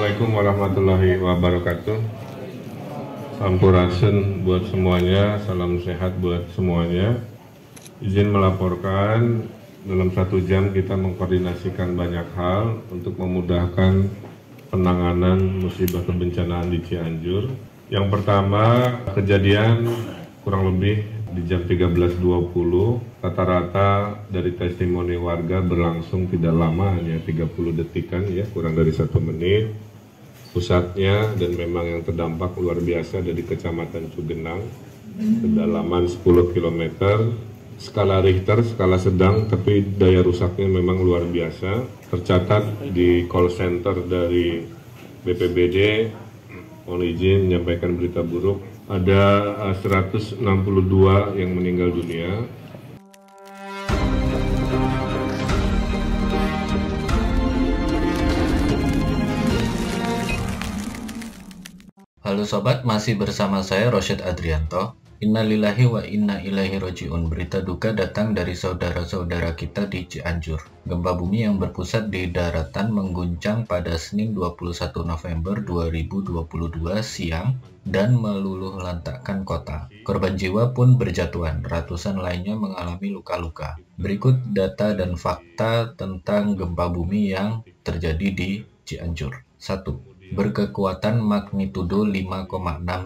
Assalamualaikum warahmatullahi wabarakatuh. Sampurasun buat semuanya, salam sehat buat semuanya. Izin melaporkan, dalam 1 jam kita mengkoordinasikan banyak hal untuk memudahkan penanganan musibah kebencanaan di Cianjur. Yang pertama, kejadian kurang lebih di jam 13.20, rata-rata dari testimoni warga berlangsung tidak lama, hanya 30 detikan ya, kurang dari 1 menit. Pusatnya dan memang yang terdampak luar biasa dari Kecamatan Cugenang, kedalaman 10 km, skala Richter, skala sedang, tapi daya rusaknya memang luar biasa. Tercatat di call center dari BPBD, mohon izin menyampaikan berita buruk, ada 162 yang meninggal dunia. Halo sobat, masih bersama saya Rosyad Adrianto. Innalillahi wa inna ilaihi roji'un. Berita duka datang dari saudara-saudara kita di Cianjur. Gempa bumi yang berpusat di daratan mengguncang pada Senin 21 November 2022 siang dan meluluh lantakkan kota. Korban jiwa pun berjatuhan, ratusan lainnya mengalami luka-luka. Berikut data dan fakta tentang gempa bumi yang terjadi di Cianjur. 1. Berkekuatan magnitudo 5,6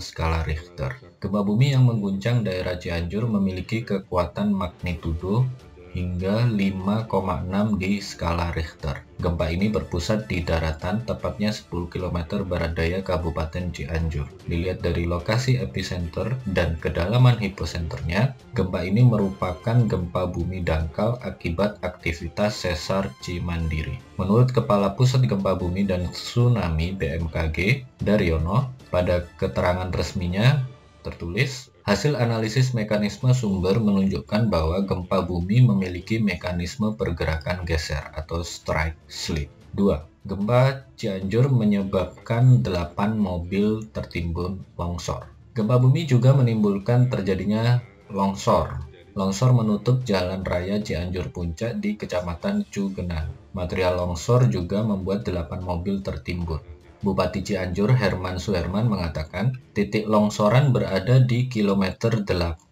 skala Richter. Gempa bumi yang mengguncang daerah Cianjur memiliki kekuatan magnitudo hingga 5,6 di skala Richter. Gempa ini berpusat di daratan, tepatnya 10 km barat daya Kabupaten Cianjur. Dilihat dari lokasi epicenter dan kedalaman hiposenternya, gempa ini merupakan gempa bumi dangkal akibat aktivitas sesar Cimandiri. Menurut Kepala Pusat Gempa Bumi dan Tsunami BMKG, Daryono, pada keterangan resminya tertulis, hasil analisis mekanisme sumber menunjukkan bahwa gempa bumi memiliki mekanisme pergerakan geser atau strike slip. 2. Gempa Cianjur menyebabkan 8 mobil tertimbun longsor. Gempa bumi juga menimbulkan terjadinya longsor. Longsor menutup jalan raya Cianjur Puncak di Kecamatan Cugenang. Material longsor juga membuat 8 mobil tertimbun. Bupati Cianjur Herman Suherman mengatakan titik longsoran berada di kilometer 8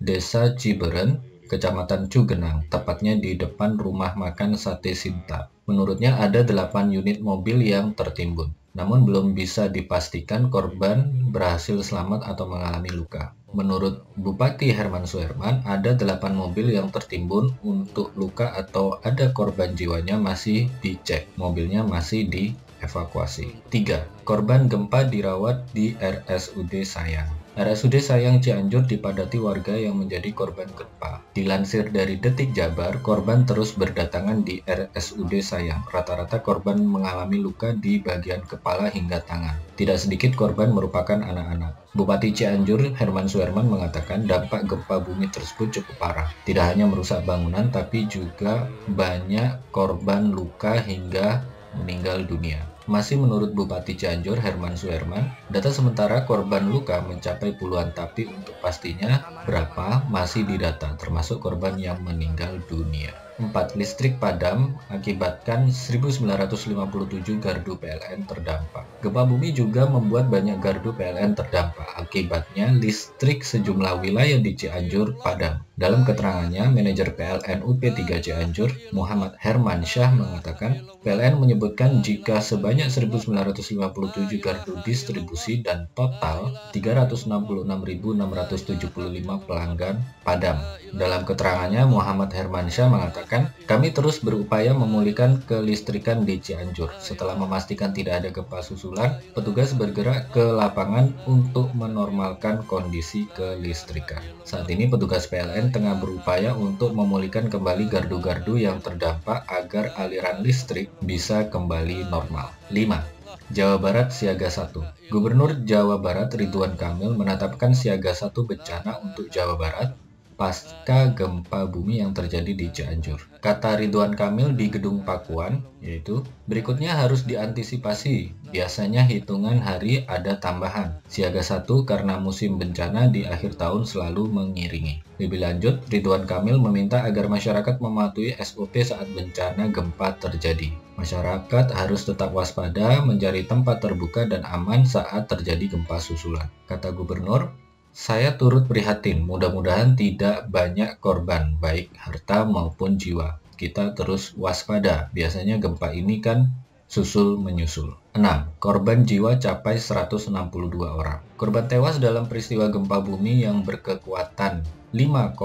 Desa Ciberen, Kecamatan Cugenang, tepatnya di depan rumah makan Sate Sinta. Menurutnya ada 8 unit mobil yang tertimbun, namun belum bisa dipastikan korban berhasil selamat atau mengalami luka. Menurut Bupati Herman Suherman, ada 8 mobil yang tertimbun. Untuk luka atau ada korban jiwanya masih dicek, mobilnya masih dievakuasi. 3. Korban gempa dirawat di RSUD Sayang. RSUD Sayang Cianjur dipadati warga yang menjadi korban gempa. Dilansir dari Detik Jabar, korban terus berdatangan di RSUD Sayang. Rata-rata korban mengalami luka di bagian kepala hingga tangan. Tidak sedikit korban merupakan anak-anak. Bupati Cianjur Herman Suherman mengatakan dampak gempa bumi tersebut cukup parah. Tidak hanya merusak bangunan, tapi juga banyak korban luka hingga meninggal dunia. Masih menurut Bupati Cianjur Herman Suherman, data sementara korban luka mencapai puluhan, tapi untuk pastinya berapa masih didata, termasuk korban yang meninggal dunia. 4. Listrik padam akibatkan 1957 gardu PLN terdampak. Gempa bumi juga membuat banyak gardu PLN terdampak. Akibatnya listrik sejumlah wilayah di Cianjur padam. Dalam keterangannya, manajer PLN UP3 Cianjur, Muhammad Herman Syah mengatakan, PLN menyebutkan jika sebanyak 1957 gardu distribusi dan total 366.675 pelanggan padam. Dalam keterangannya, Muhammad Herman Syah mengatakan, kami terus berupaya memulihkan kelistrikan di Cianjur. Setelah memastikan tidak ada gempa susulan, petugas bergerak ke lapangan untuk menormalkan kondisi kelistrikan. Saat ini petugas PLN tengah berupaya untuk memulihkan kembali gardu-gardu yang terdampak agar aliran listrik bisa kembali normal. 5. Jawa Barat siaga 1. Gubernur Jawa Barat Ridwan Kamil menetapkan siaga 1 bencana untuk Jawa Barat pasca gempa bumi yang terjadi di Cianjur. Kata Ridwan Kamil di Gedung Pakuan, yaitu, berikutnya harus diantisipasi. Biasanya hitungan hari ada tambahan. Siaga 1 karena musim bencana di akhir tahun selalu mengiringi. Lebih lanjut, Ridwan Kamil meminta agar masyarakat mematuhi SOP saat bencana gempa terjadi. Masyarakat harus tetap waspada, mencari tempat terbuka dan aman saat terjadi gempa susulan. Kata Gubernur, saya turut prihatin, mudah-mudahan tidak banyak korban, baik harta maupun jiwa. Kita terus waspada, biasanya gempa ini kan susul-menyusul. 6. Korban jiwa capai 162 orang. Korban tewas dalam peristiwa gempa bumi yang berkekuatan 5,6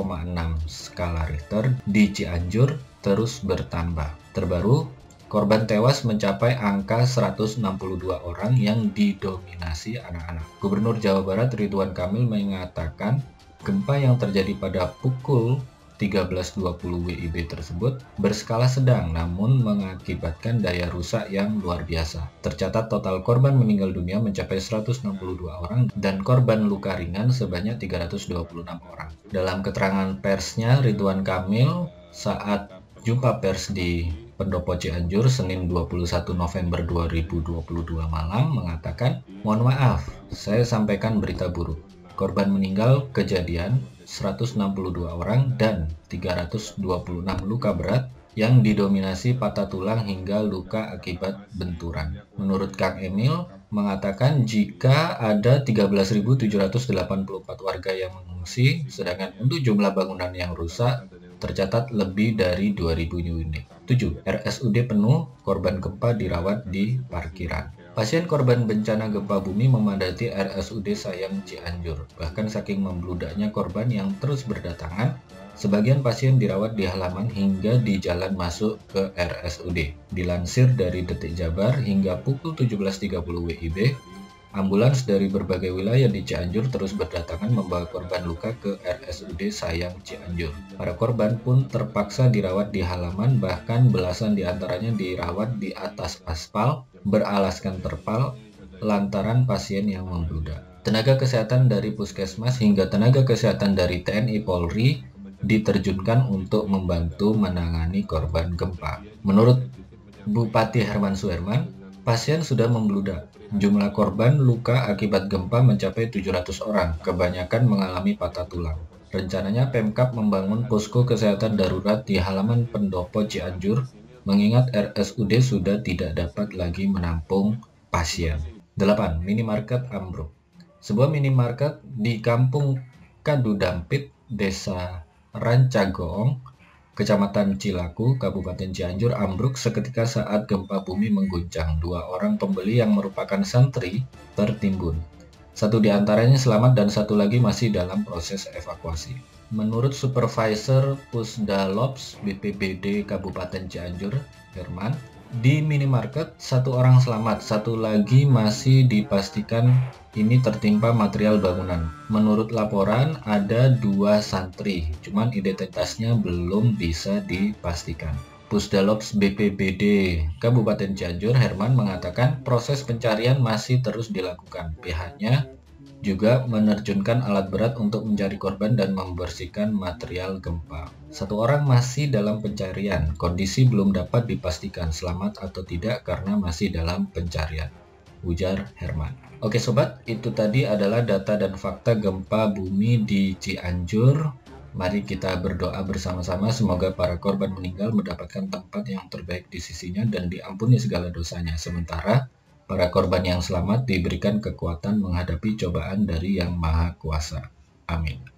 skala Richter di Cianjur terus bertambah. Terbaru, korban tewas mencapai angka 162 orang yang didominasi anak-anak. Gubernur Jawa Barat Ridwan Kamil mengatakan gempa yang terjadi pada pukul 13.20 WIB tersebut berskala sedang namun mengakibatkan daya rusak yang luar biasa. Tercatat total korban meninggal dunia mencapai 162 orang dan korban luka ringan sebanyak 326 orang. Dalam keterangan persnya, Ridwan Kamil saat jumpa pers di Pendopo Cianjur Senin 21 November 2022 malam mengatakan, "Mohon maaf, saya sampaikan berita buruk. Korban meninggal kejadian 162 orang dan 326 luka berat yang didominasi patah tulang hingga luka akibat benturan." Menurut Kang Emil mengatakan jika ada 13.784 warga yang mengungsi, sedangkan untuk jumlah bangunan yang rusak tercatat lebih dari 2.000 unit. 7. RSUD penuh, korban gempa dirawat di parkiran. Pasien korban bencana gempa bumi memadati RSUD Sayang Cianjur. Bahkan saking membludaknya korban yang terus berdatangan, sebagian pasien dirawat di halaman hingga di jalan masuk ke RSUD. Dilansir dari Detik Jabar, hingga pukul 17.30 WIB, ambulans dari berbagai wilayah di Cianjur terus berdatangan membawa korban luka ke RSUD Sayang Cianjur. Para korban pun terpaksa dirawat di halaman, bahkan belasan diantaranya dirawat di atas aspal beralaskan terpal lantaran pasien yang membludak. Tenaga kesehatan dari puskesmas hingga tenaga kesehatan dari TNI Polri diterjunkan untuk membantu menangani korban gempa. Menurut Bupati Herman Suherman, pasien sudah membludak. Jumlah korban luka akibat gempa mencapai 700 orang, kebanyakan mengalami patah tulang. Rencananya Pemkab membangun posko kesehatan darurat di halaman Pendopo Cianjur, mengingat RSUD sudah tidak dapat lagi menampung pasien. 8. Minimarket ambruk. Sebuah minimarket di Kampung Kadudampit, Desa Rancagoong, Kecamatan Cilaku, Kabupaten Cianjur ambruk seketika saat gempa bumi mengguncang. 2 orang pembeli yang merupakan santri tertimbun. 1 di antaranya selamat dan 1 lagi masih dalam proses evakuasi. Menurut Supervisor Pusdalops BPBD Kabupaten Cianjur, Herman, di minimarket 1 orang selamat, 1 lagi masih dipastikan ini tertimpa material bangunan. Menurut laporan ada 2 santri, cuman identitasnya belum bisa dipastikan. Pusdalops BPBD Kabupaten Cianjur, Herman, mengatakan proses pencarian masih terus dilakukan. Pihaknya juga menerjunkan alat berat untuk mencari korban dan membersihkan material gempa. 1 orang masih dalam pencarian, kondisi belum dapat dipastikan selamat atau tidak karena masih dalam pencarian, ujar Herman. Oke sobat, itu tadi adalah data dan fakta gempa bumi di Cianjur. Mari kita berdoa bersama-sama semoga para korban meninggal mendapatkan tempat yang terbaik di sisinya dan diampuni segala dosanya. Sementara para korban yang selamat diberikan kekuatan menghadapi cobaan dari Yang Maha Kuasa. Amin.